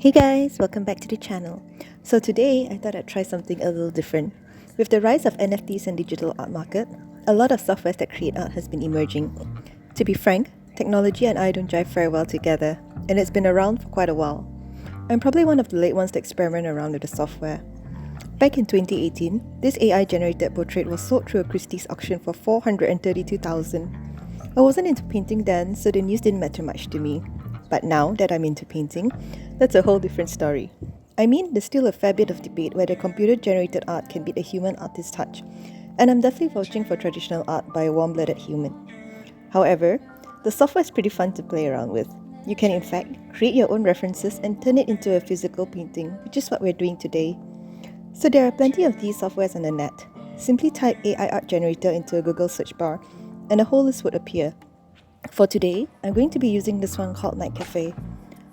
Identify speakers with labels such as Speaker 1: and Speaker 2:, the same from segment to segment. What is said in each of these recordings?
Speaker 1: Hey guys, welcome back to the channel. So today I thought I'd try something a little different. With the rise of NFTs and digital art market, a lot of software that create art has been emerging. To be frank, technology and I don't jive very well together, and it's been around for quite a while. I'm probably one of the late ones to experiment around with the software. Back in 2018, this AI-generated portrait was sold through a Christies auction for $432,000. I wasn't into painting then, so the news didn't matter much to me. But now that I'm into painting, that's a whole different story. I mean, there's still a fair bit of debate whether computer-generated art can beat a human artist's touch, and I'm definitely vouching for traditional art by a warm-blooded human. However, the software is pretty fun to play around with. You can in fact create your own references and turn it into a physical painting, which is what we're doing today. So there are plenty of these softwares on the net. Simply type AI art generator into a Google search bar, and a whole list would appear. For today, I'm going to be using this one called Night Cafe.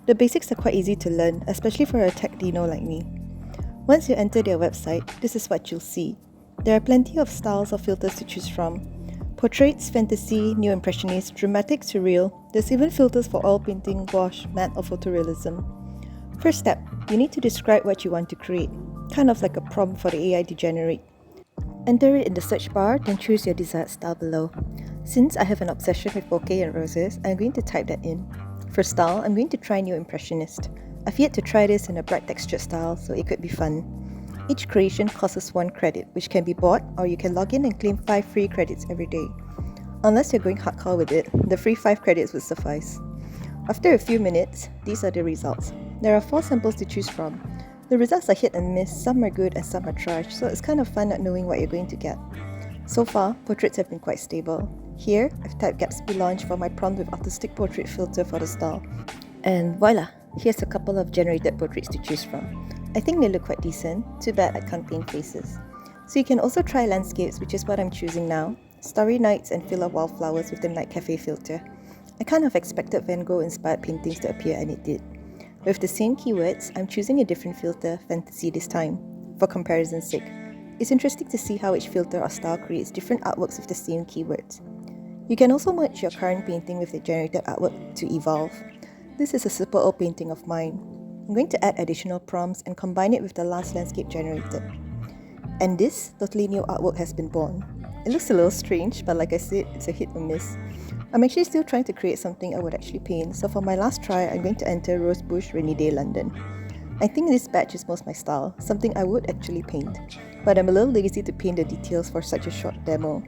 Speaker 1: The basics are quite easy to learn, especially for a tech dino like me. Once you enter their website, this is what you'll see. There are plenty of styles or filters to choose from. Portraits, fantasy, neo impressionist, dramatic, surreal. There's even filters for oil painting, gouache, matte or photorealism. First step, you need to describe what you want to create, kind of like a prompt for the AI to generate. Enter it in the search bar, then choose your desired style below. Since I have an obsession with bokeh and roses, I'm going to type that in. For style, I'm going to try Neo Impressionist. I've yet to try this in a bright textured style, so it could be fun. Each creation costs 1 credit, which can be bought, or you can log in and claim 5 free credits every day. Unless you're going hardcore with it, the free 5 credits would suffice. After a few minutes, these are the results. There are 4 samples to choose from. The results are hit and miss, some are good and some are trash, so it's kind of fun not knowing what you're going to get. So far, portraits have been quite stable. Here, I've typed Gatsby Launch for my prompt with artistic portrait filter for the style. And voila! Here's a couple of generated portraits to choose from. I think they look quite decent, too bad I can't paint faces. So you can also try landscapes, which is what I'm choosing now, starry nights and fill of wildflowers with the Night Cafe filter. I kind of expected Van Gogh inspired paintings to appear and it did. With the same keywords, I'm choosing a different filter, fantasy this time, for comparison's sake. It's interesting to see how each filter or style creates different artworks with the same keywords. You can also merge your current painting with the generated artwork to evolve. This is a super old painting of mine. I'm going to add additional prompts and combine it with the last landscape generated. And this totally new artwork has been born. It looks a little strange, but like I said, it's a hit or miss. I'm actually still trying to create something I would actually paint, so for my last try, I'm going to enter Rosebush Rainy Day London. I think this batch is most my style, something I would actually paint, but I'm a little lazy to paint the details for such a short demo.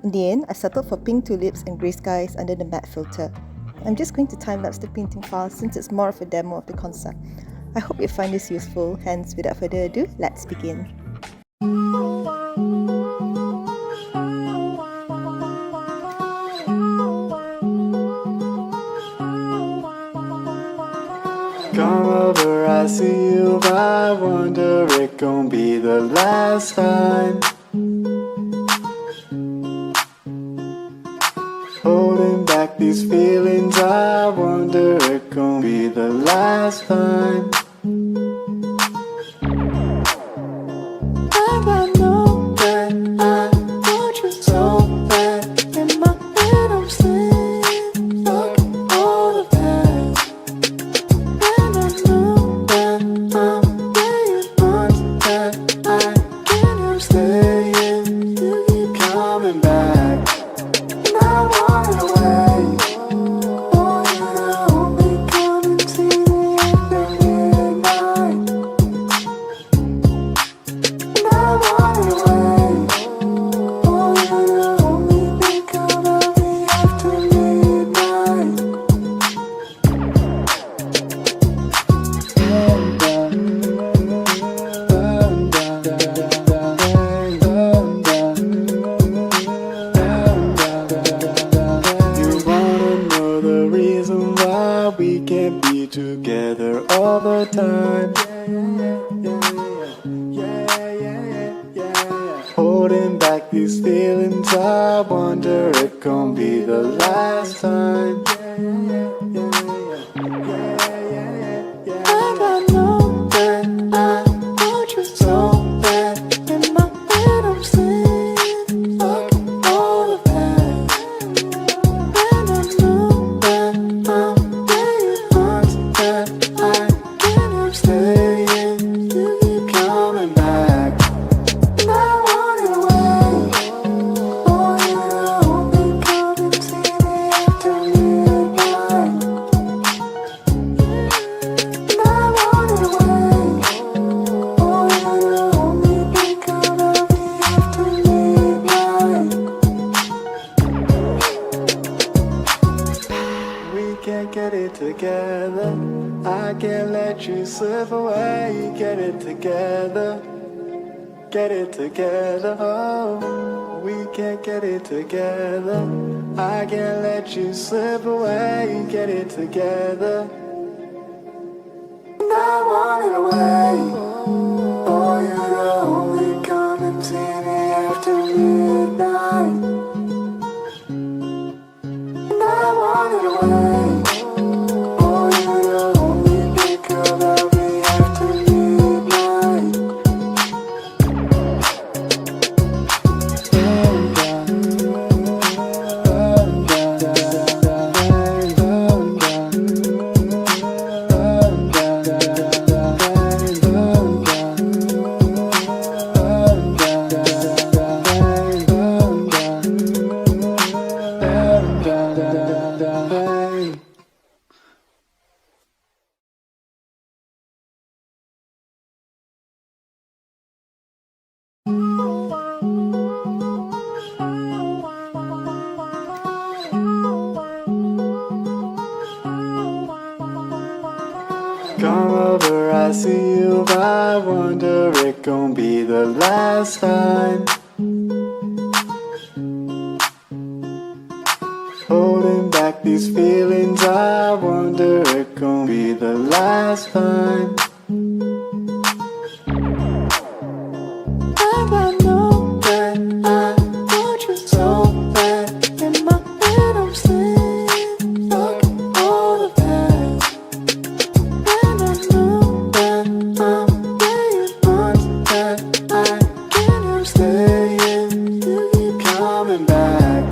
Speaker 1: In the end, I settled for pink tulips and grey skies under the matte filter. I'm just going to time-lapse the painting file since it's more of a demo of the concept. I hope you find this useful, hence without further ado, let's begin.
Speaker 2: Come over, I see you, I wonder it gon' be the last time. Holding back these feelings, I wonder it gon' be the last time. And I know that I want you so bad. In my head I'm saying, fuck all of that. And I know that I'm getting months that I can't help staying. You keep coming back, and I want it away. Oh, you only come and see me after midnight, and I want it away. Oh, you only think about me after midnight. You wanna know the reason why we can't be together all the time? Holding back these feelings, I wonder it gon' be the last time. And I know that I want you so bad. In my head I'm saying, fuck all of that. And I know that I'm getting months that I can't help can't get it together. I can't let you slip away. Get it together. Get it together. Oh, we can't get it together. I can't let you slip away. Get it together. And I want it away. Oh, you're the only come and see me after midnight. And I want it away. Oh, you're the only pick about me after midnight. Come over, I see you, I wonder it gon' be the last time. Holding back these feelings, I wonder it gon' be the last time. And I know that I want you so bad. In my head I'm saying, fuck all of that. And I know that I'm playing months that I can't help staying. You keep coming back,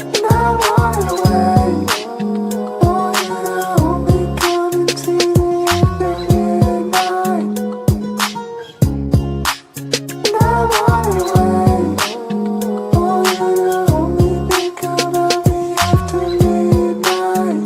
Speaker 2: and I want it away. Oh, you're the only come and see me after midnight. And I want it away. Oh, you're the only think about me after midnight.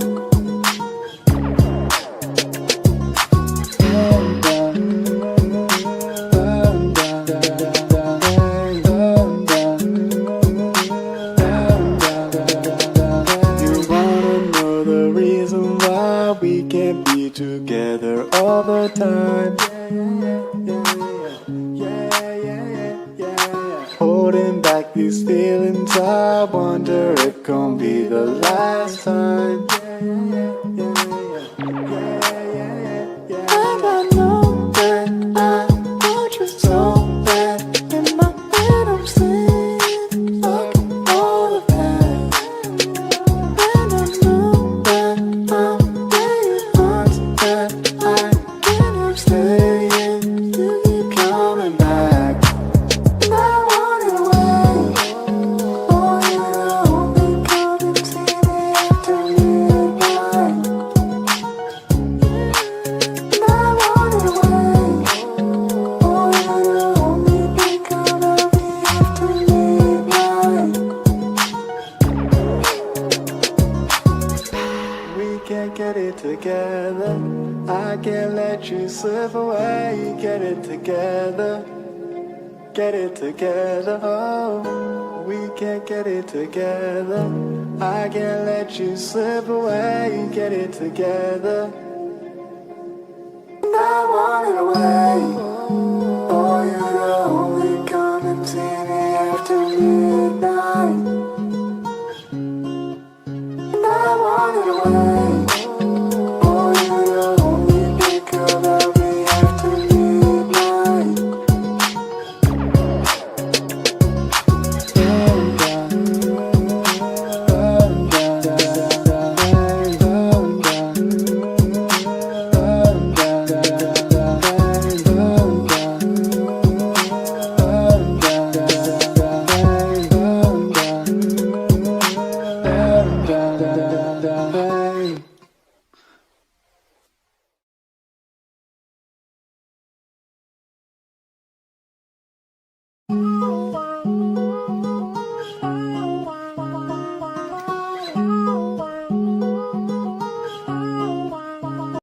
Speaker 2: You wanna know the reason why we can't be together all the time? Holding back these feelings, I wonder if gon' be the last time. And I know that I want you so bad. In my head I'm saying, fuck all of that. And I know that I'm playing months that I can't help staying. You keep coming back, and I want it away. Oh, you're the only come and see me after midnight. And I want it away. Oh, you're the only think about me after midnight. We can't get it together. I can't let you slip away. Get it together. Get it together. Oh, we can't get it together. I can't let you slip away. Get it together. And I want it away. Oh, you're the only come and see me after midnight. And I want it away. Oh, you're the only think about me after midnight. Hey.